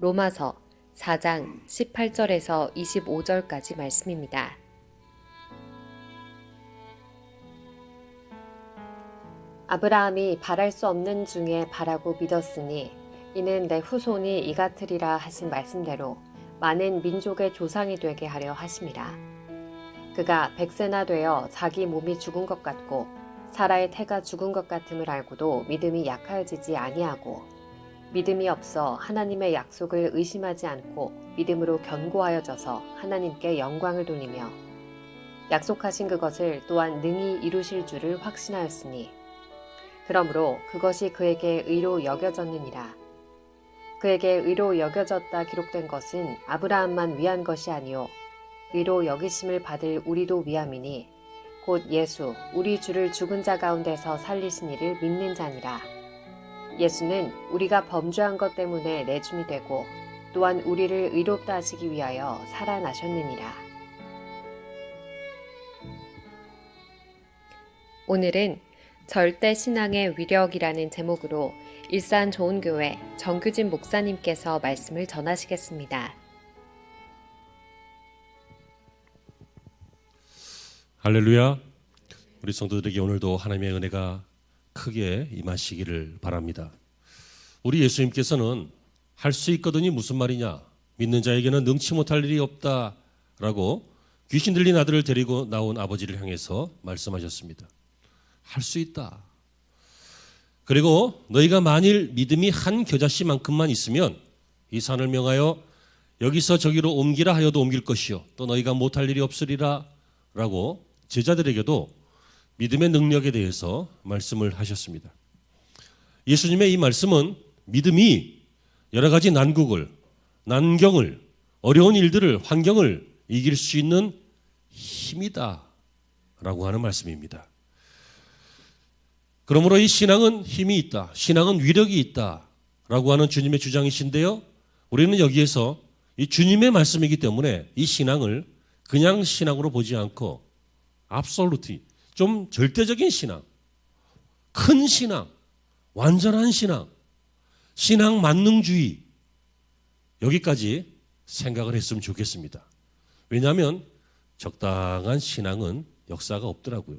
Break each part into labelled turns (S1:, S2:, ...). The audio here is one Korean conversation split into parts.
S1: 로마서 4장 18절에서 25절까지 말씀입니다. 아브라함이 바랄 수 없는 중에 바라고 믿었으니 이는 내 후손이 이같으리라 하신 말씀대로 많은 민족의 조상이 되게 하려 하심이라. 그가 100세나 되어 자기 몸이 죽은 것 같고 사라의 태가 죽은 것 같음을 알고도 믿음이 약하여지지 아니하고 믿음이 없어 하나님의 약속을 의심하지 않고 믿음으로 견고하여져서 하나님께 영광을 돌리며 약속하신 그것을 또한 능히 이루실 줄을 확신하였으니 그러므로 그것이 그에게 의로 여겨졌느니라. 그에게 의로 여겨졌다 기록된 것은 아브라함만 위한 것이 아니요 의로 여기심을 받을 우리도 위함이니 곧 예수 우리 주를 죽은 자 가운데서 살리신 이를 믿는 자니라. 예수는 우리가 범죄한 것 때문에 내줌이 되고 또한 우리를 의롭다 하시기 위하여 살아나셨느니라. 오늘은 절대 신앙의 위력이라는 제목으로 일산 좋은교회 정규진 목사님께서 말씀을 전하시겠습니다.
S2: 할렐루야. 우리 성도들에게 오늘도 하나님의 은혜가 크게 임하시기를 바랍니다. 우리 예수님께서는 할 수 있거든이 무슨 말이냐, 믿는 자에게는 능치 못할 일이 없다라고 귀신 들린 아들을 데리고 나온 아버지를 향해서 말씀하셨습니다. 할 수 있다. 그리고 너희가 만일 믿음이 한 겨자씨만큼만 있으면 이 산을 명하여 여기서 저기로 옮기라 하여도 옮길 것이요 또 너희가 못할 일이 없으리라 라고 제자들에게도 믿음의 능력에 대해서 말씀을 하셨습니다. 예수님의 이 말씀은 믿음이 여러 가지 난경을, 어려운 일들을, 환경을 이길 수 있는 힘이다 라고 하는 말씀입니다. 그러므로 이 신앙은 힘이 있다, 신앙은 위력이 있다 라고 하는 주님의 주장이신데요, 우리는 여기에서 이 주님의 말씀이기 때문에 이 신앙을 그냥 신앙으로 보지 않고 absolutely, 좀 절대적인 신앙, 큰 신앙, 완전한 신앙, 신앙 만능주의, 여기까지 생각을 했으면 좋겠습니다. 왜냐하면 적당한 신앙은 역사가 없더라고요.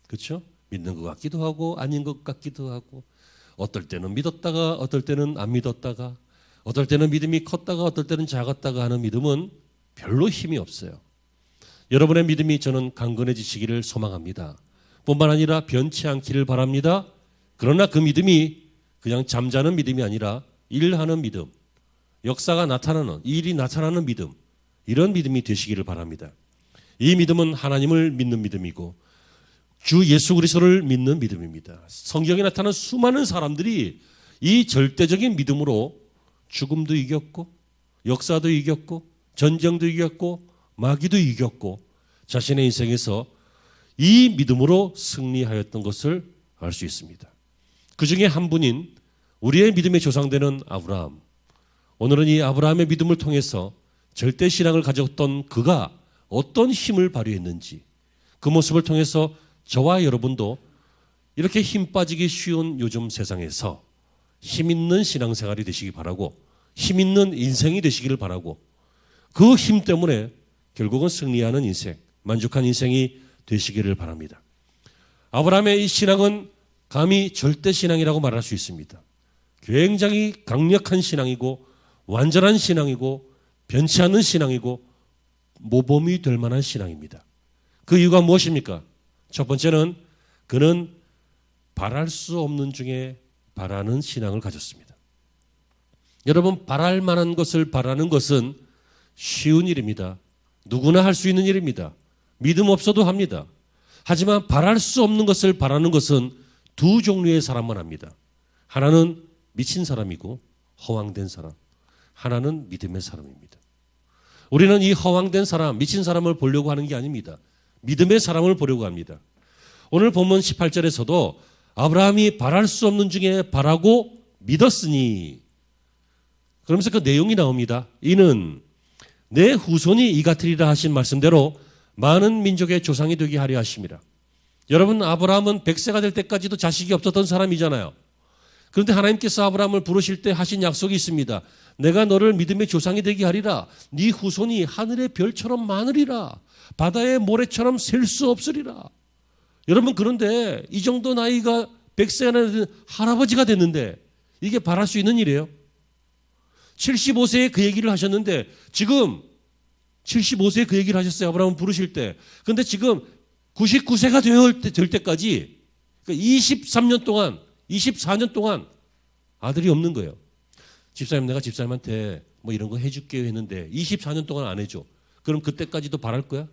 S2: 그렇죠? 믿는 것 같기도 하고 아닌 것 같기도 하고, 어떨 때는 믿었다가 어떨 때는 안 믿었다가, 어떨 때는 믿음이 컸다가 어떨 때는 작았다가 하는 믿음은 별로 힘이 없어요. 여러분의 믿음이 저는 강건해지시기를 소망합니다. 뿐만 아니라 변치 않기를 바랍니다. 그러나 그 믿음이 그냥 잠자는 믿음이 아니라 일하는 믿음, 역사가 나타나는, 일이 나타나는 믿음, 이런 믿음이 되시기를 바랍니다. 이 믿음은 하나님을 믿는 믿음이고 주 예수 그리스도를 믿는 믿음입니다. 성경에 나타난 수많은 사람들이 이 절대적인 믿음으로 죽음도 이겼고 역사도 이겼고 전쟁도 이겼고 마귀도 이겼고 자신의 인생에서 이 믿음으로 승리하였던 것을 알 수 있습니다. 그 중에 한 분인 우리의 믿음의 조상되는 아브라함, 오늘은 이 아브라함의 믿음을 통해서 절대 신앙을 가졌던 그가 어떤 힘을 발휘했는지, 그 모습을 통해서 저와 여러분도 이렇게 힘 빠지기 쉬운 요즘 세상에서 힘 있는 신앙생활이 되시기 바라고, 힘 있는 인생이 되시기를 바라고, 그 힘 때문에 결국은 승리하는 인생, 만족한 인생이 되시기를 바랍니다. 아브라함의 이 신앙은 감히 절대 신앙이라고 말할 수 있습니다. 굉장히 강력한 신앙이고 완전한 신앙이고 변치 않는 신앙이고 모범이 될 만한 신앙입니다. 그 이유가 무엇입니까? 첫 번째는 그는 바랄 수 없는 중에 바라는 신앙을 가졌습니다. 여러분, 바랄 만한 것을 바라는 것은 쉬운 일입니다. 누구나 할 수 있는 일입니다. 믿음 없어도 합니다. 하지만 바랄 수 없는 것을 바라는 것은 두 종류의 사람만 합니다. 하나는 미친 사람이고 허황된 사람, 하나는 믿음의 사람입니다. 우리는 이 허황된 사람, 미친 사람을 보려고 하는 게 아닙니다. 믿음의 사람을 보려고 합니다. 오늘 본문 18절에서도 아브라함이 바랄 수 없는 중에 바라고 믿었으니, 그러면서 그 내용이 나옵니다. 이는 내 후손이 이같으리라 하신 말씀대로 많은 민족의 조상이 되게 하려 하심이라. 여러분, 아브라함은 100세가 될 때까지도 자식이 없었던 사람이잖아요. 그런데 하나님께서 아브라함을 부르실 때 하신 약속이 있습니다. 내가 너를 믿음의 조상이 되게 하리라. 네 후손이 하늘의 별처럼 많으리라. 바다의 모래처럼 셀 수 없으리라. 여러분, 그런데 이 정도 나이가 100세가 되는 할아버지가 됐는데 이게 바랄 수 있는 일이에요? 75세에 그 얘기를 하셨는데 지금 75세에 그 얘기를 하셨어요. 아브라함을 부르실 때. 그런데 지금 99세가 될 때까지 23년 동안 24년 동안 아들이 없는 거예요. 집사님, 내가 집사님한테 뭐 이런 거 해줄게요 했는데 24년 동안 안 해줘. 그럼 그때까지도 바랄 거야?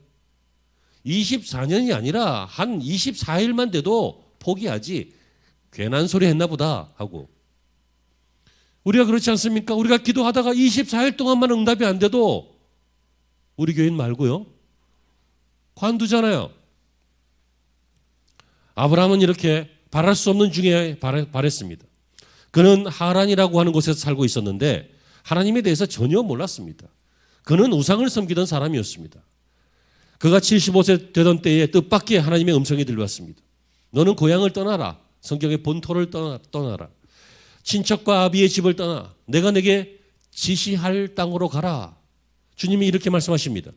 S2: 24년이 아니라 한 24일만 돼도 포기하지. 괜한 소리 했나 보다 하고. 우리가 그렇지 않습니까? 우리가 기도하다가 24일 동안만 응답이 안 돼도 우리 교인 말고요, 관두잖아요. 아브라함은 이렇게 바랄 수 없는 중에 바랬습니다. 그는 하란이라고 하는 곳에서 살고 있었는데 하나님에 대해서 전혀 몰랐습니다. 그는 우상을 섬기던 사람이었습니다. 그가 75세 되던 때에 뜻밖의 하나님의 음성이 들려왔습니다. 너는 고향을 떠나라. 성경의 본토를 떠나라. 친척과 아비의 집을 떠나 내가 내게 지시할 땅으로 가라. 주님이 이렇게 말씀하십니다.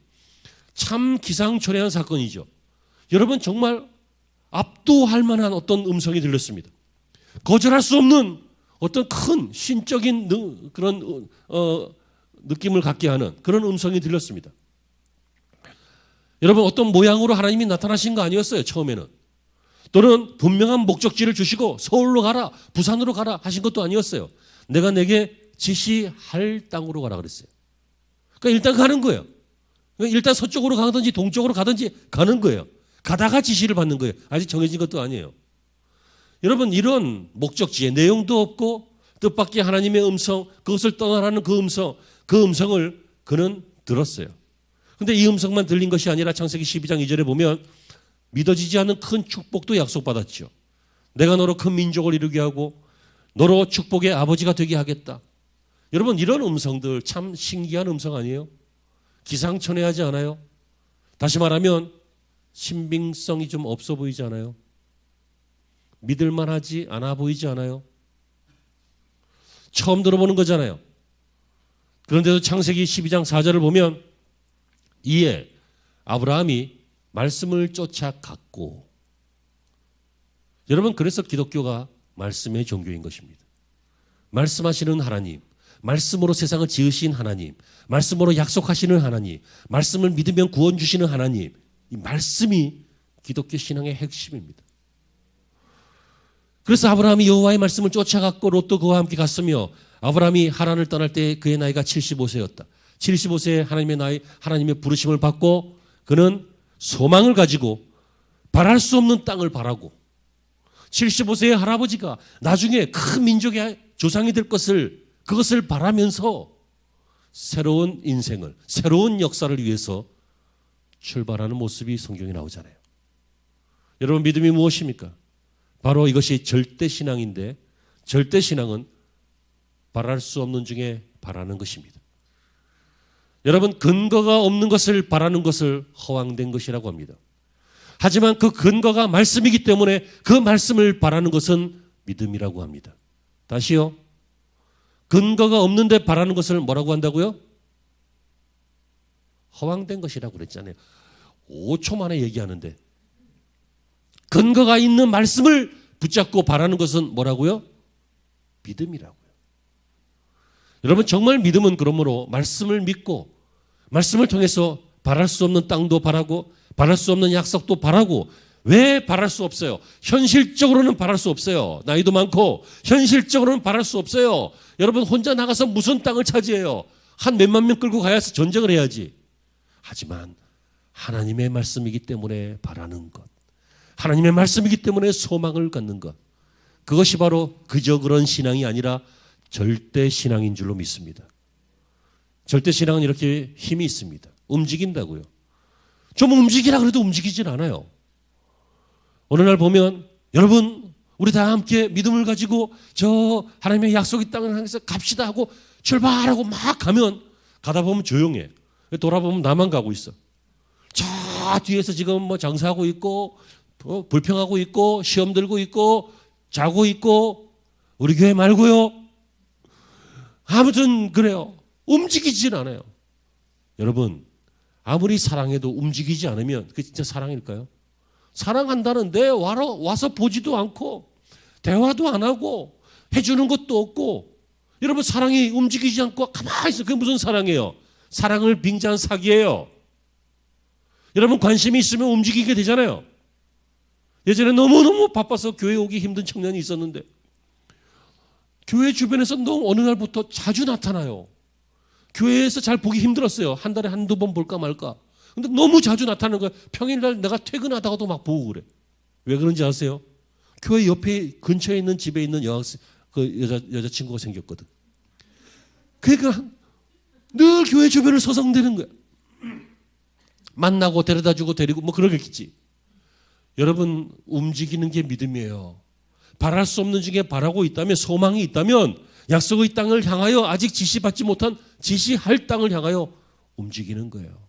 S2: 참 기상천외한 사건이죠. 여러분, 정말 압도할 만한 어떤 음성이 들렸습니다. 거절할 수 없는 어떤 큰 신적인 그런 느낌을 갖게 하는 그런 음성이 들렸습니다. 여러분, 어떤 모양으로 하나님이 나타나신 거 아니었어요, 처음에는. 또는 분명한 목적지를 주시고 서울로 가라, 부산으로 가라 하신 것도 아니었어요. 내가 내게 지시할 땅으로 가라 그랬어요. 그러니까 일단 가는 거예요. 그러니까 일단 서쪽으로 가든지 동쪽으로 가든지 가는 거예요. 가다가 지시를 받는 거예요. 아직 정해진 것도 아니에요. 여러분, 이런 목적지에 내용도 없고 뜻밖의 하나님의 음성, 그것을 떠나라는 그 음성을 그는 들었어요. 그런데 이 음성만 들린 것이 아니라 창세기 12장 2절에 보면 믿어지지 않는 큰 축복도 약속받았죠. 내가 너로 큰 민족을 이루게 하고 너로 축복의 아버지가 되게 하겠다. 여러분, 이런 음성들 참 신기한 음성 아니에요? 기상천외하지 않아요? 다시 말하면 신빙성이 좀 없어 보이지 않아요? 믿을만하지 않아 보이지 않아요? 처음 들어보는 거잖아요. 그런데도 창세기 12장 4절을 보면 이에 아브라함이 말씀을 쫓아갔고, 여러분, 그래서 기독교가 말씀의 종교인 것입니다. 말씀하시는 하나님, 말씀으로 세상을 지으신 하나님, 말씀으로 약속하시는 하나님, 말씀을 믿으면 구원 주시는 하나님, 이 말씀이 기독교 신앙의 핵심입니다. 그래서 아브라함이 여호와의 말씀을 쫓아갔고 롯도 그와 함께 갔으며 아브라함이 하란을 떠날 때 그의 나이가 75세였다. 75세에 하나님의 나이, 하나님의 부르심을 받고 그는 소망을 가지고 바랄 수 없는 땅을 바라고 75세의 할아버지가 나중에 큰 민족의 조상이 될 그것을 바라면서 새로운 인생을, 새로운 역사를 위해서 출발하는 모습이 성경에 나오잖아요. 여러분, 믿음이 무엇입니까? 바로 이것이 절대신앙인데 절대신앙은 바랄 수 없는 중에 바라는 것입니다. 여러분, 근거가 없는 것을 바라는 것을 허황된 것이라고 합니다. 하지만 그 근거가 말씀이기 때문에 그 말씀을 바라는 것은 믿음이라고 합니다. 다시요. 근거가 없는데 바라는 것을 뭐라고 한다고요? 허황된 것이라고 그랬잖아요. 5초 만에 얘기하는데 근거가 있는 말씀을 붙잡고 바라는 것은 뭐라고요? 믿음이라고요. 여러분, 정말 믿음은 그러므로 말씀을 믿고 말씀을 통해서 바랄 수 없는 땅도 바라고 바랄 수 없는 약속도 바라고. 왜 바랄 수 없어요? 현실적으로는 바랄 수 없어요. 나이도 많고 현실적으로는 바랄 수 없어요. 여러분, 혼자 나가서 무슨 땅을 차지해요? 한 몇만 명 끌고 가야 전쟁을 해야지. 하지만 하나님의 말씀이기 때문에 바라는 것, 하나님의 말씀이기 때문에 소망을 갖는 것, 그것이 바로 그저 그런 신앙이 아니라 절대 신앙인 줄로 믿습니다. 절대 신앙은 이렇게 힘이 있습니다. 움직인다고요. 좀 움직이라 그래도 움직이질 않아요. 어느 날 보면 여러분, 우리 다 함께 믿음을 가지고 저 하나님의 약속의 땅을 향해서 갑시다 하고 출발하고 막 가면 가다 보면 조용해. 돌아보면 나만 가고 있어. 저 뒤에서 지금 뭐 장사하고 있고 불평하고 있고 시험 들고 있고 자고 있고 우리 교회 말고요. 아무튼 그래요. 움직이질 않아요. 여러분, 아무리 사랑해도 움직이지 않으면 그게 진짜 사랑일까요? 사랑한다는데 와서 보지도 않고 대화도 안 하고 해주는 것도 없고, 여러분 사랑이 움직이지 않고 가만히 있어. 그게 무슨 사랑이에요? 사랑을 빙자한 사기예요. 여러분 관심이 있으면 움직이게 되잖아요. 예전에 너무너무 바빠서 교회 오기 힘든 청년이 있었는데 교회 주변에서 너무 어느 날부터 자주 나타나요. 교회에서 잘 보기 힘들었어요. 한 달에 한두 번 볼까 말까. 근데 너무 자주 나타나는 거예요. 평일날 내가 퇴근하다가도 막 보고 그래. 왜 그런지 아세요? 교회 옆에 근처에 있는 집에 있는 여자친구가 생겼거든. 그러니까 늘 교회 주변을 서성대는 거야. 만나고 데려다주고 데리고 뭐 그러겠지. 여러분 움직이는 게 믿음이에요. 바랄 수 없는 중에 바라고 있다면, 소망이 있다면 약속의 땅을 향하여 아직 지시받지 못한 지시할 땅을 향하여 움직이는 거예요.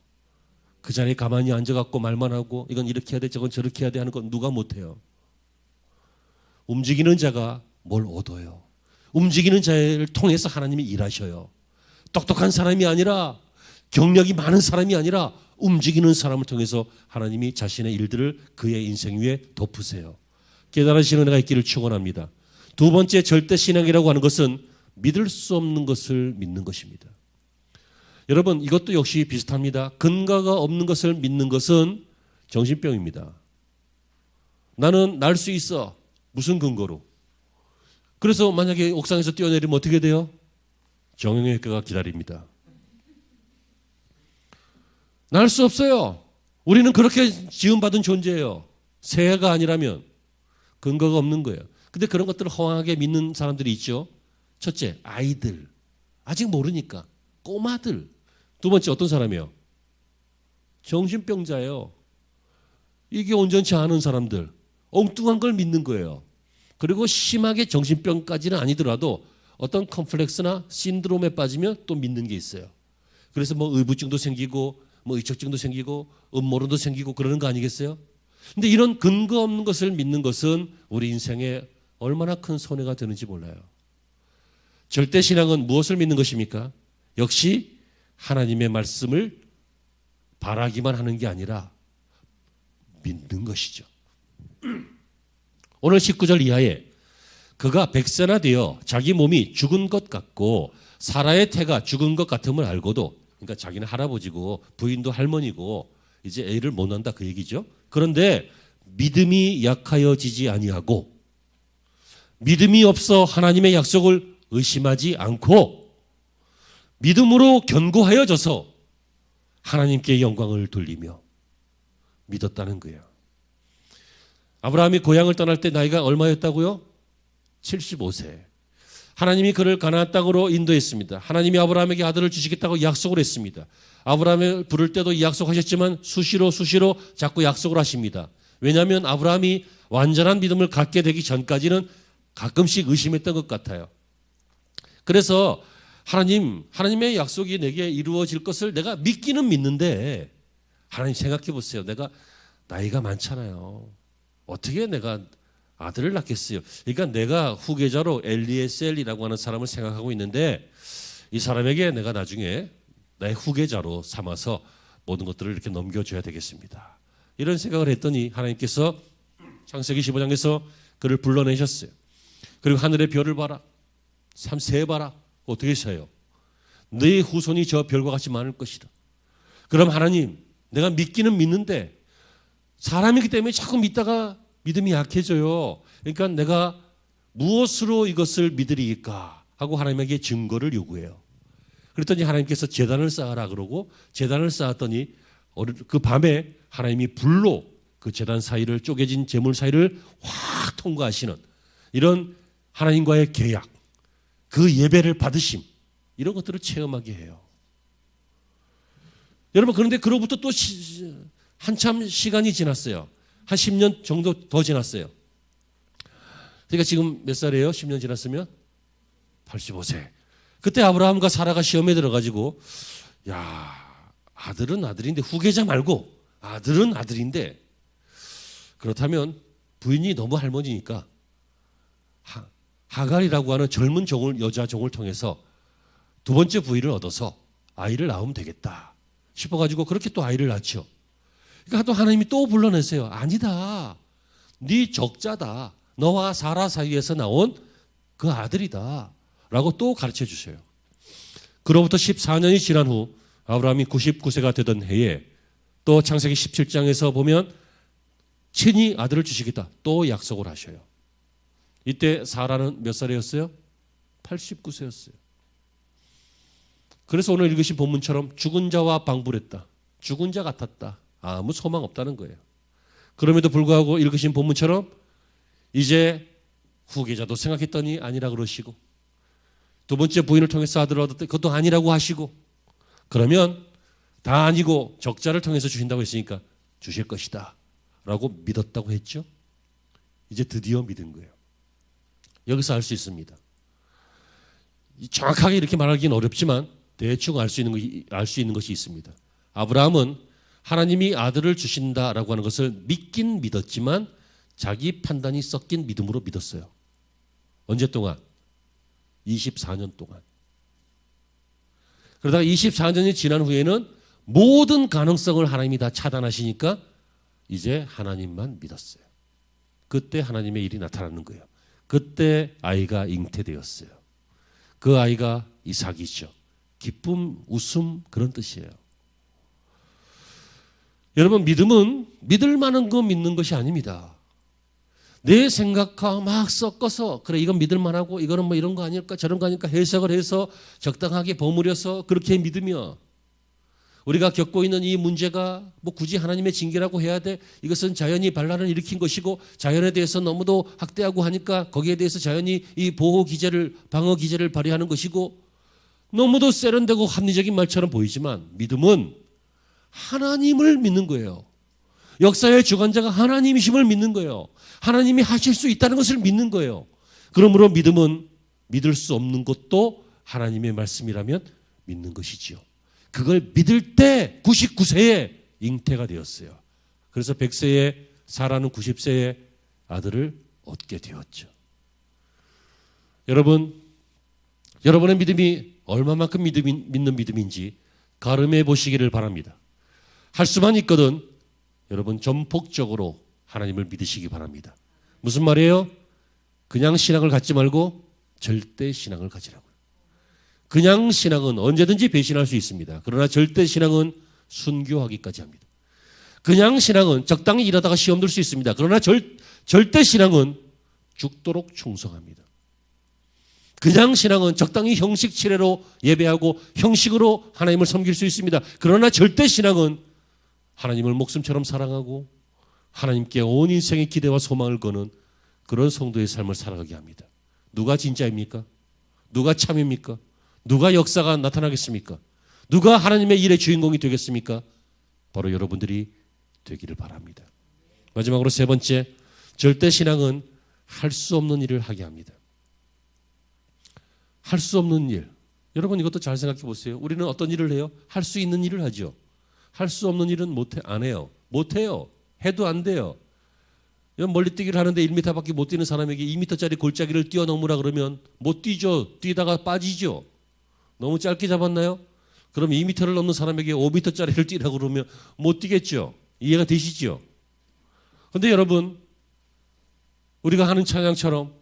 S2: 그 자리에 가만히 앉아갖고 말만 하고 이건 이렇게 해야 돼 저건 저렇게 해야 돼 하는 건 누가 못해요. 움직이는 자가 뭘 얻어요. 움직이는 자를 통해서 하나님이 일하셔요. 똑똑한 사람이 아니라, 경력이 많은 사람이 아니라 움직이는 사람을 통해서 하나님이 자신의 일들을 그의 인생 위에 덮으세요. 깨달으시는 은혜가 있기를 축원합니다. 두 번째 절대 신앙이라고 하는 것은 믿을 수 없는 것을 믿는 것입니다. 여러분 이것도 역시 비슷합니다. 근거가 없는 것을 믿는 것은 정신병입니다. 나는 날 수 있어. 무슨 근거로? 그래서 만약에 옥상에서 뛰어내리면 어떻게 돼요? 정형외과가 기다립니다. 날 수 없어요. 우리는 그렇게 지음받은 존재예요. 새해가 아니라면 근거가 없는 거예요. 근데 그런 것들을 허황하게 믿는 사람들이 있죠. 첫째, 아이들. 아직 모르니까. 꼬마들. 두 번째, 어떤 사람이에요? 정신병자예요. 이게 온전치 않은 사람들. 엉뚱한 걸 믿는 거예요. 그리고 심하게 정신병까지는 아니더라도 어떤 컴플렉스나 신드롬에 빠지면 또 믿는 게 있어요. 그래서 뭐 의부증도 생기고 뭐 의척증도 생기고 음모론도 생기고 그러는 거 아니겠어요? 근데 이런 근거 없는 것을 믿는 것은 우리 인생에 얼마나 큰 손해가 되는지 몰라요. 절대 신앙은 무엇을 믿는 것입니까? 역시 하나님의 말씀을 바라기만 하는 게 아니라 믿는 것이죠. 오늘 19절 이하에 그가 백세나 되어 자기 몸이 죽은 것 같고 사라의 태가 죽은 것 같음을 알고도, 그러니까 자기는 할아버지고 부인도 할머니고 이제 애를 못 낳는다 그 얘기죠. 그런데 믿음이 약하여지지 아니하고 믿음이 없어 하나님의 약속을 의심하지 않고 믿음으로 견고하여져서 하나님께 영광을 돌리며 믿었다는 거예요. 아브라함이 고향을 떠날 때 나이가 얼마였다고요? 75세. 하나님이 그를 가나안 땅으로 인도했습니다. 하나님이 아브라함에게 아들을 주시겠다고 약속을 했습니다. 아브라함을 부를 때도 약속하셨지만 수시로 자꾸 약속을 하십니다. 왜냐하면 아브라함이 완전한 믿음을 갖게 되기 전까지는 가끔씩 의심했던 것 같아요. 그래서 하나님의 약속이 내게 이루어질 것을 내가 믿기는 믿는데, 하나님 생각해 보세요. 내가 나이가 많잖아요. 어떻게 내가 아들을 낳겠어요? 그러니까 내가 후계자로 엘리에셀이라고 하는 사람을 생각하고 있는데 이 사람에게 내가 나중에 나의 후계자로 삼아서 모든 것들을 이렇게 넘겨줘야 되겠습니다. 이런 생각을 했더니 하나님께서 창세기 15장에서 그를 불러내셨어요. 그리고 하늘의 별을 봐라. 세 봐라. 어떻게 세요? 네 후손이 저 별과 같이 많을 것이다. 그럼 하나님, 내가 믿기는 믿는데 사람이기 때문에 자꾸 믿다가 믿음이 약해져요. 그러니까 내가 무엇으로 이것을 믿으리까 하고 하나님에게 증거를 요구해요. 그랬더니 하나님께서 제단을 쌓아라 그러고 제단을 쌓았더니 그 밤에 하나님이 불로 그 제단 사이를, 쪼개진 제물 사이를 확 통과하시는 이런 하나님과의 계약, 그 예배를 받으심, 이런 것들을 체험하게 해요. 여러분, 그런데 그로부터 또 한참 시간이 지났어요. 한 10년 정도 더 지났어요. 그러니까 지금 몇 살이에요? 10년 지났으면 85세. 그때 아브라함과 사라가 시험에 들어가지고, 야, 아들은 아들인데, 후계자 말고 아들은 아들인데, 그렇다면 부인이 너무 할머니니까 하갈이라고 하는 젊은 여자 종을 통해서 두 번째 부위를 얻어서 아이를 낳으면 되겠다 싶어가지고 그렇게 또 아이를 낳죠. 그러니까 또 하나님이 또 불러내세요. 아니다. 네 적자다. 너와 사라 사이에서 나온 그 아들이다. 라고 또 가르쳐 주세요. 그로부터 14년이 지난 후 아브라함이 99세가 되던 해에 또 창세기 17장에서 보면 친히 아들을 주시겠다. 또 약속을 하셔요. 이때 사라는 몇 살이었어요? 89세였어요. 그래서 오늘 읽으신 본문처럼 죽은 자와 방불했다. 죽은 자 같았다. 아무 소망 없다는 거예요. 그럼에도 불구하고 읽으신 본문처럼 이제 후계자도 생각했더니 아니라 그러시고 두 번째 부인을 통해서 아들을 얻었더니 그것도 아니라고 하시고 그러면 다 아니고 적자를 통해서 주신다고 했으니까 주실 것이다 라고 믿었다고 했죠. 이제 드디어 믿은 거예요. 여기서 알 수 있습니다. 정확하게 이렇게 말하기는 어렵지만 대충 알 수 있는 것이 있습니다. 아브라함은 하나님이 아들을 주신다라고 하는 것을 믿긴 믿었지만 자기 판단이 섞인 믿음으로 믿었어요. 언제 동안? 24년 동안. 그러다가 24년이 지난 후에는 모든 가능성을 하나님이 다 차단하시니까 이제 하나님만 믿었어요. 그때 하나님의 일이 나타나는 거예요. 그때 아이가 잉태되었어요. 그 아이가 이삭이죠. 기쁨, 웃음 그런 뜻이에요. 여러분 믿음은 믿을 만한 거 믿는 것이 아닙니다. 내 생각과 막 섞어서 그래 이건 믿을 만하고 이거는 뭐 이런 거 아닐까 저런 거 아닐까 해석을 해서 적당하게 버무려서 그렇게 믿으며 우리가 겪고 있는 이 문제가 뭐 굳이 하나님의 징계라고 해야 돼? 이것은 자연이 반란을 일으킨 것이고 자연에 대해서 너무도 학대하고 하니까 거기에 대해서 자연이 이 보호 기제를 방어 기제를 발휘하는 것이고 너무도 세련되고 합리적인 말처럼 보이지만 믿음은 하나님을 믿는 거예요. 역사의 주관자가 하나님이심을 믿는 거예요. 하나님이 하실 수 있다는 것을 믿는 거예요. 그러므로 믿음은 믿을 수 없는 것도 하나님의 말씀이라면 믿는 것이지요. 그걸 믿을 때 99세에 잉태가 되었어요. 그래서 100세에 사라는 90세에 아들을 얻게 되었죠. 여러분의 믿음이 얼마만큼 믿는 믿음인지 가늠해 보시기를 바랍니다. 할 수만 있거든 여러분 전폭적으로 하나님을 믿으시기 바랍니다. 무슨 말이에요? 그냥 신앙을 갖지 말고 절대 신앙을 가지라고요. 그냥 신앙은 언제든지 배신할 수 있습니다. 그러나 절대 신앙은 순교하기까지 합니다. 그냥 신앙은 적당히 일하다가 시험 들 수 있습니다. 그러나 절대 신앙은 죽도록 충성합니다. 그냥 신앙은 적당히 형식 치레로 예배하고 형식으로 하나님을 섬길 수 있습니다. 그러나 절대 신앙은 하나님을 목숨처럼 사랑하고 하나님께 온 인생의 기대와 소망을 거는 그런 성도의 삶을 살아가게 합니다. 누가 진짜입니까? 누가 참입니까? 누가 역사가 나타나겠습니까? 누가 하나님의 일의 주인공이 되겠습니까? 바로 여러분들이 되기를 바랍니다. 마지막으로 세 번째, 절대 신앙은 할 수 없는 일을 하게 합니다. 할 수 없는 일. 여러분 이것도 잘 생각해 보세요. 우리는 어떤 일을 해요? 할 수 있는 일을 하죠. 할 수 없는 일은 안 해요. 못해요. 해도 안 돼요. 멀리뛰기를 하는데 1m밖에 못 뛰는 사람에게 2m짜리 골짜기를 뛰어넘으라 그러면 못 뛰죠. 뛰다가 빠지죠. 너무 짧게 잡았나요? 그럼 2m를 넘는 사람에게 5m짜리를 뛰라고 그러면 못 뛰겠죠. 이해가 되시죠? 그런데 여러분 우리가 하는 찬양처럼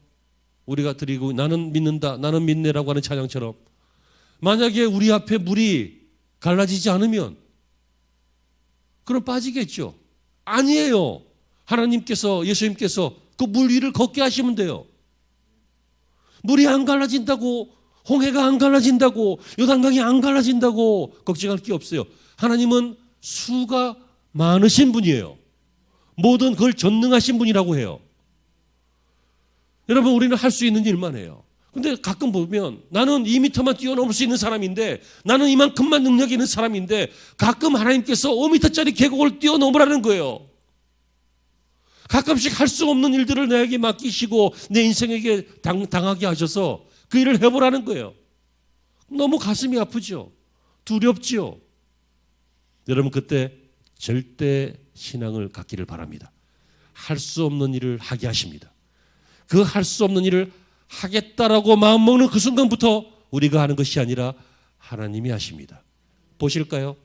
S2: 우리가 드리고 나는 믿는다 나는 믿네라고 하는 찬양처럼 만약에 우리 앞에 물이 갈라지지 않으면 그럼 빠지겠죠. 아니에요. 하나님께서 예수님께서 그 물 위를 걷게 하시면 돼요. 물이 안 갈라진다고 홍해가 안 갈라진다고 요단강이 안 갈라진다고 걱정할 게 없어요. 하나님은 수가 많으신 분이에요. 모든 그걸 전능하신 분이라고 해요. 여러분 우리는 할 수 있는 일만 해요. 근데 가끔 보면 나는 2m만 뛰어넘을 수 있는 사람인데 나는 이만큼만 능력이 있는 사람인데 가끔 하나님께서 5m짜리 계곡을 뛰어넘으라는 거예요. 가끔씩 할 수 없는 일들을 내게 맡기시고 내 인생에게 당하게 하셔서 그 일을 해보라는 거예요. 너무 가슴이 아프죠. 두렵죠. 여러분 그때 절대 신앙을 갖기를 바랍니다. 할 수 없는 일을 하게 하십니다. 그 할 수 없는 일을 하겠다라고 마음먹는 그 순간부터 우리가 하는 것이 아니라 하나님이 하십니다. 보실까요?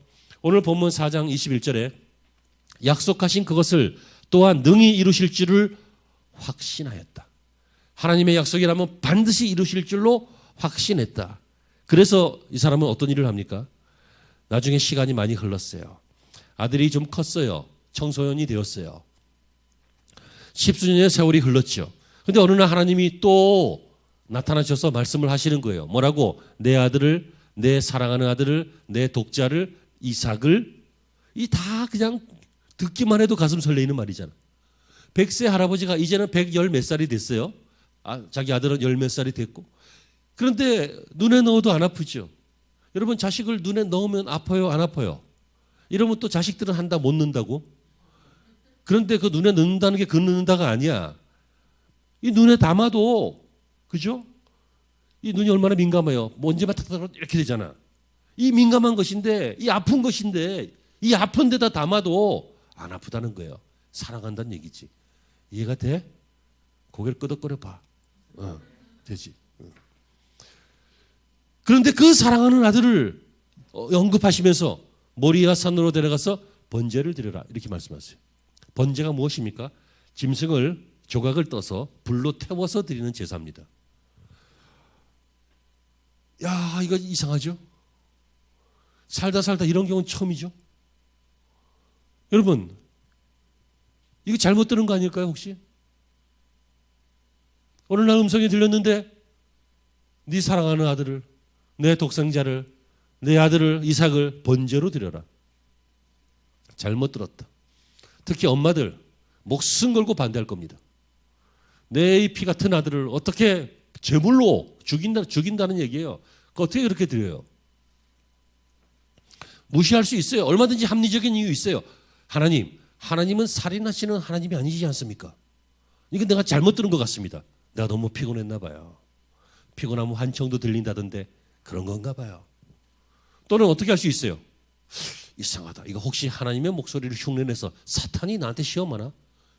S2: 오늘 본문 4장 21절에 약속하신 그것을 또한 능히 이루실 줄을 확신하였다. 하나님의 약속이라면 반드시 이루실 줄로 확신했다. 그래서 이 사람은 어떤 일을 합니까? 나중에 시간이 많이 흘렀어요. 아들이 좀 컸어요. 청소년이 되었어요. 십수년의 세월이 흘렀죠. 그런데 어느 날 하나님이 또 나타나셔서 말씀을 하시는 거예요. 뭐라고? 내 아들을, 내 사랑하는 아들을, 내 독자를, 이삭을, 이 다 그냥 듣기만 해도 가슴 설레이는 말이잖아. 100세 할아버지가 이제는 110 몇 살이 됐어요. 자기 아들은 10 몇 살이 됐고. 그런데 눈에 넣어도 안 아프죠. 여러분, 자식을 눈에 넣으면 아파요, 안 아파요? 이러면 또 자식들은 한다, 못 넣는다고? 그런데 그 눈에 넣는다는 게 그 넣는다가 아니야. 이 눈에 담아도, 그죠? 이 눈이 얼마나 민감해요. 먼지만 탁탁 이렇게 되잖아. 이 민감한 것인데, 이 아픈 것인데, 이 아픈 데다 담아도 안 아프다는 거예요. 사랑한다는 얘기지. 이해가 돼? 고개를 끄덕거려 봐. 되지. 그런데 그 사랑하는 아들을 언급하시면서 모리아 산으로 데려가서 번제를 드려라 이렇게 말씀하세요. 번제가 무엇입니까? 짐승을 조각을 떠서 불로 태워서 드리는 제사입니다. 야, 이거 이상하죠? 살다 이런 경우는 처음이죠. 여러분, 이거 잘못 들은 거 아닐까요 혹시? 어느 날 음성이 들렸는데 네 사랑하는 아들을, 내 독생자를, 내 아들을 이삭을 번제로 드려라. 잘못 들었다. 특히 엄마들 목숨 걸고 반대할 겁니다. 내 이 피 같은 아들을 어떻게 제물로 죽인다는 얘기예요. 그거 어떻게 그렇게 드려요? 무시할 수 있어요. 얼마든지 합리적인 이유 있어요. 하나님은 살인하시는 하나님이 아니지 않습니까? 이거 내가 잘못 들은 것 같습니다. 내가 너무 피곤했나 봐요. 피곤하면 환청도 들린다던데 그런 건가 봐요. 또는 어떻게 할 수 있어요? 이상하다. 이거 혹시 하나님의 목소리를 흉내내서 사탄이 나한테 시험하나?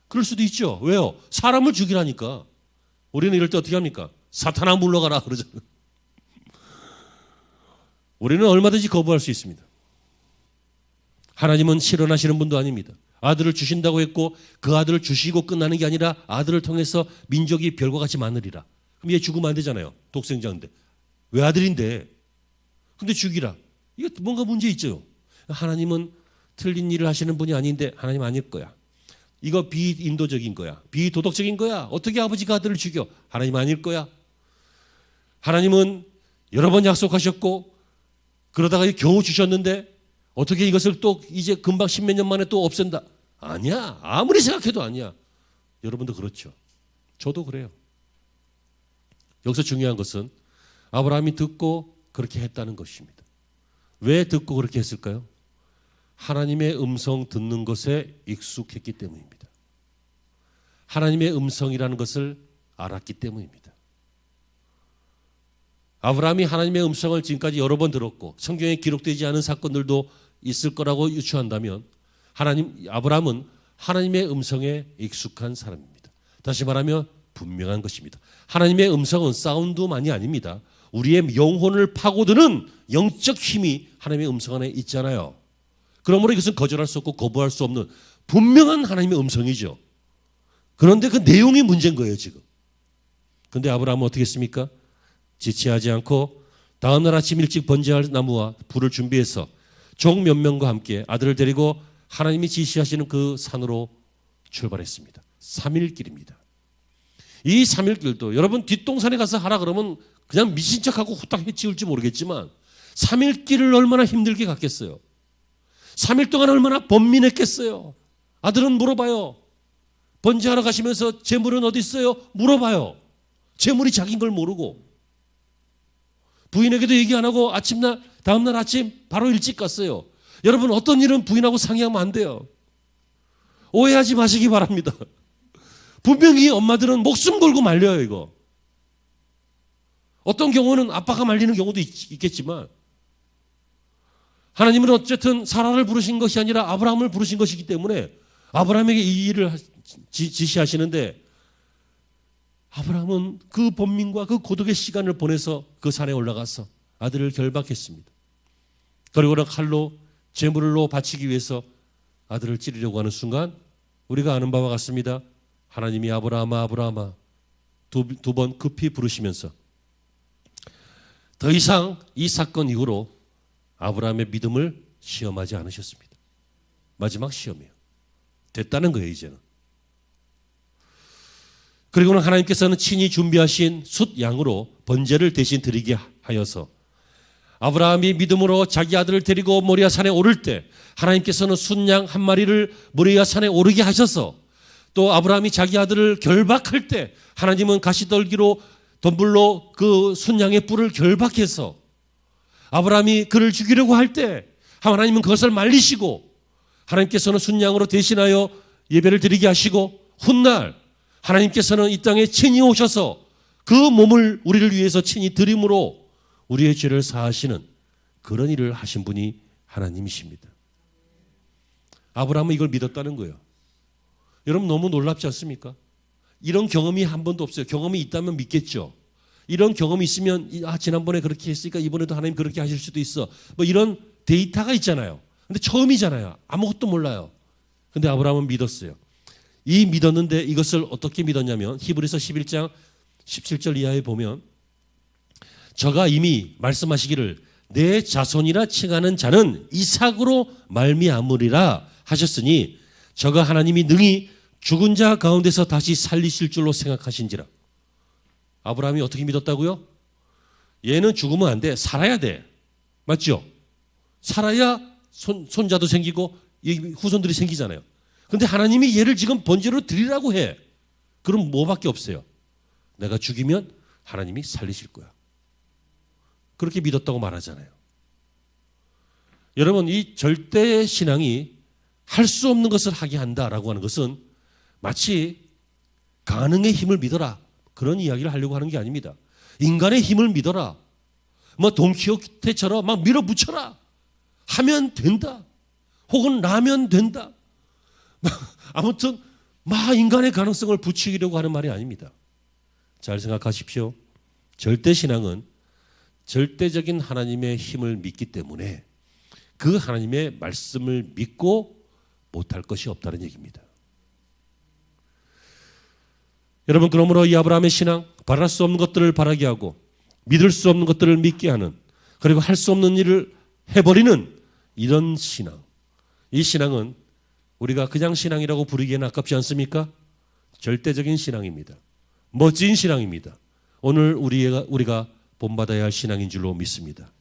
S2: 그럴 수도 있죠. 왜요? 사람을 죽이라니까. 우리는 이럴 때 어떻게 합니까? 사탄아 물러가라 그러잖아요. 우리는 얼마든지 거부할 수 있습니다. 하나님은 실현하시는 분도 아닙니다. 아들을 주신다고 했고 그 아들을 주시고 끝나는 게 아니라 아들을 통해서 민족이 별과 같이 많으리라. 그럼 얘 죽으면 안 되잖아요. 독생자인데. 왜 아들인데? 근데 죽이라. 이거 뭔가 문제 있죠. 하나님은 틀린 일을 하시는 분이 아닌데 하나님 아닐 거야. 이거 비인도적인 거야. 비도덕적인 거야. 어떻게 아버지가 아들을 죽여? 하나님 아닐 거야. 하나님은 여러 번 약속하셨고 그러다가 겨우 주셨는데 어떻게 이것을 또 이제 금방 십몇 년 만에 또 없앤다? 아니야. 아무리 생각해도 아니야. 여러분도 그렇죠. 저도 그래요. 여기서 중요한 것은 아브라함이 듣고 그렇게 했다는 것입니다. 왜 듣고 그렇게 했을까요? 하나님의 음성 듣는 것에 익숙했기 때문입니다. 하나님의 음성이라는 것을 알았기 때문입니다. 아브라함이 하나님의 음성을 지금까지 여러 번 들었고 성경에 기록되지 않은 사건들도 있을 거라고 유추한다면 아브라함은 하나님의 음성에 익숙한 사람입니다. 다시 말하면 분명한 것입니다. 하나님의 음성은 사운드만이 아닙니다. 우리의 영혼을 파고드는 영적 힘이 하나님의 음성 안에 있잖아요. 그러므로 이것은 거절할 수 없고 거부할 수 없는 분명한 하나님의 음성이죠. 그런데 그 내용이 문제인 거예요 지금. 그런데 아브라함은 어떻게 했습니까? 지체하지 않고 다음날 아침 일찍 번제할 나무와 불을 준비해서 종 몇 명과 함께 아들을 데리고 하나님이 지시하시는 그 산으로 출발했습니다. 3일길입니다. 이 3일길도 여러분 뒷동산에 가서 하라 그러면 그냥 미친 척하고 후딱 해치울지 모르겠지만 3일길을 얼마나 힘들게 갔겠어요. 3일 동안 얼마나 번민했겠어요. 아들은 물어봐요. 번제하러 가시면서 재물은 어디 있어요? 물어봐요. 재물이 자기인 걸 모르고. 부인에게도 얘기 안 하고 다음날 아침 바로 일찍 갔어요. 여러분 어떤 일은 부인하고 상의하면 안 돼요. 오해하지 마시기 바랍니다. 분명히 엄마들은 목숨 걸고 말려요 이거. 어떤 경우는 아빠가 말리는 경우도 있겠지만 하나님은 어쨌든 사라를 부르신 것이 아니라 아브라함을 부르신 것이기 때문에 아브라함에게 이 일을 지시하시는데 아브라함은 그 번민과 그 고독의 시간을 보내서 그 산에 올라가서 아들을 결박했습니다. 그리고는 칼로 제물로 바치기 위해서 아들을 찌르려고 하는 순간 우리가 아는 바와 같습니다. 하나님이 아브라함아 아브라함아 두 번 급히 부르시면서 더 이상 이 사건 이후로 아브라함의 믿음을 시험하지 않으셨습니다. 마지막 시험이에요. 됐다는 거예요, 이제는. 그리고는 하나님께서는 친히 준비하신 숫 양으로 번제를 대신 드리게 하여서 아브라함이 믿음으로 자기 아들을 데리고 모리아 산에 오를 때 하나님께서는 순양 한 마리를 모리아 산에 오르게 하셔서 또 아브라함이 자기 아들을 결박할 때 하나님은 가시떨기로 덤불로 그 순양의 뿔을 결박해서 아브라함이 그를 죽이려고 할 때 하나님은 그것을 말리시고 하나님께서는 순양으로 대신하여 예배를 드리게 하시고 훗날 하나님께서는 이 땅에 친히 오셔서 그 몸을 우리를 위해서 친히 드림으로 우리의 죄를 사하시는 그런 일을 하신 분이 하나님이십니다. 아브라함은 이걸 믿었다는 거예요. 여러분 너무 놀랍지 않습니까? 이런 경험이 한 번도 없어요. 경험이 있다면 믿겠죠. 이런 경험이 있으면 지난번에 그렇게 했으니까 이번에도 하나님 그렇게 하실 수도 있어. 뭐 이런 데이터가 있잖아요. 근데 처음이잖아요. 아무것도 몰라요. 근데 아브라함은 믿었어요. 이 믿었는데 이것을 어떻게 믿었냐면 히브리서 11장 17절 이하에 보면 저가 이미 말씀하시기를 내 자손이라 칭하는 자는 이삭으로 말미암으리라 하셨으니 저가 하나님이 능히 죽은 자 가운데서 다시 살리실 줄로 생각하신지라. 아브라함이 어떻게 믿었다고요? 얘는 죽으면 안 돼. 살아야 돼. 맞죠? 살아야 손자도 생기고 후손들이 생기잖아요. 근데 하나님이 얘를 지금 번제로 드리라고 해. 그럼 뭐밖에 없어요. 내가 죽이면 하나님이 살리실 거야. 그렇게 믿었다고 말하잖아요. 여러분 이 절대 신앙이 할 수 없는 것을 하게 한다라고 하는 것은 마치 가능의 힘을 믿어라 그런 이야기를 하려고 하는 게 아닙니다. 인간의 힘을 믿어라. 뭐 돈키호테처럼 막 밀어붙여라. 하면 된다. 혹은 나면 된다. 아무튼 막 인간의 가능성을 부추기려고 하는 말이 아닙니다. 잘 생각하십시오. 절대신앙은 절대적인 하나님의 힘을 믿기 때문에 그 하나님의 말씀을 믿고 못할 것이 없다는 얘기입니다. 여러분 그러므로 이 아브라함의 신앙 바랄 수 없는 것들을 바라게 하고 믿을 수 없는 것들을 믿게 하는 그리고 할 수 없는 일을 해버리는 이런 신앙. 이 신앙은 우리가 그냥 신앙이라고 부르기에는 아깝지 않습니까? 절대적인 신앙입니다. 멋진 신앙입니다. 오늘 우리가 본받아야 할 신앙인 줄로 믿습니다.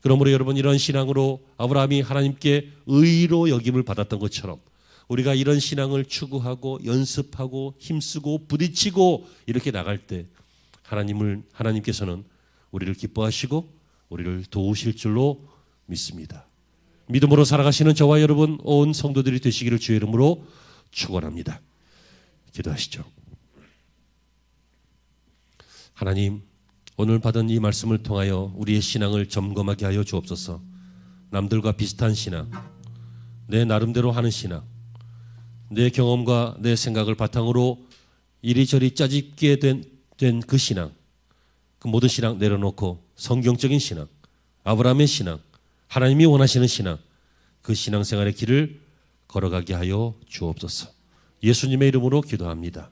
S2: 그러므로 여러분 이런 신앙으로 아브라함이 하나님께 의로 여김을 받았던 것처럼 우리가 이런 신앙을 추구하고 연습하고 힘쓰고 부딪히고 이렇게 나갈 때 하나님께서는 우리를 기뻐하시고 우리를 도우실 줄로 믿습니다. 믿음으로 살아가시는 저와 여러분 온 성도들이 되시기를 주의 이름으로 축원합니다. 기도하시죠. 하나님 오늘 받은 이 말씀을 통하여 우리의 신앙을 점검하게 하여 주옵소서. 남들과 비슷한 신앙, 내 나름대로 하는 신앙, 내 경험과 내 생각을 바탕으로 이리저리 짜집게 된 그 신앙, 그 모든 신앙 내려놓고 성경적인 신앙, 아브라함의 신앙, 하나님이 원하시는 신앙, 그 신앙생활의 길을 걸어가게 하여 주옵소서. 예수님의 이름으로 기도합니다.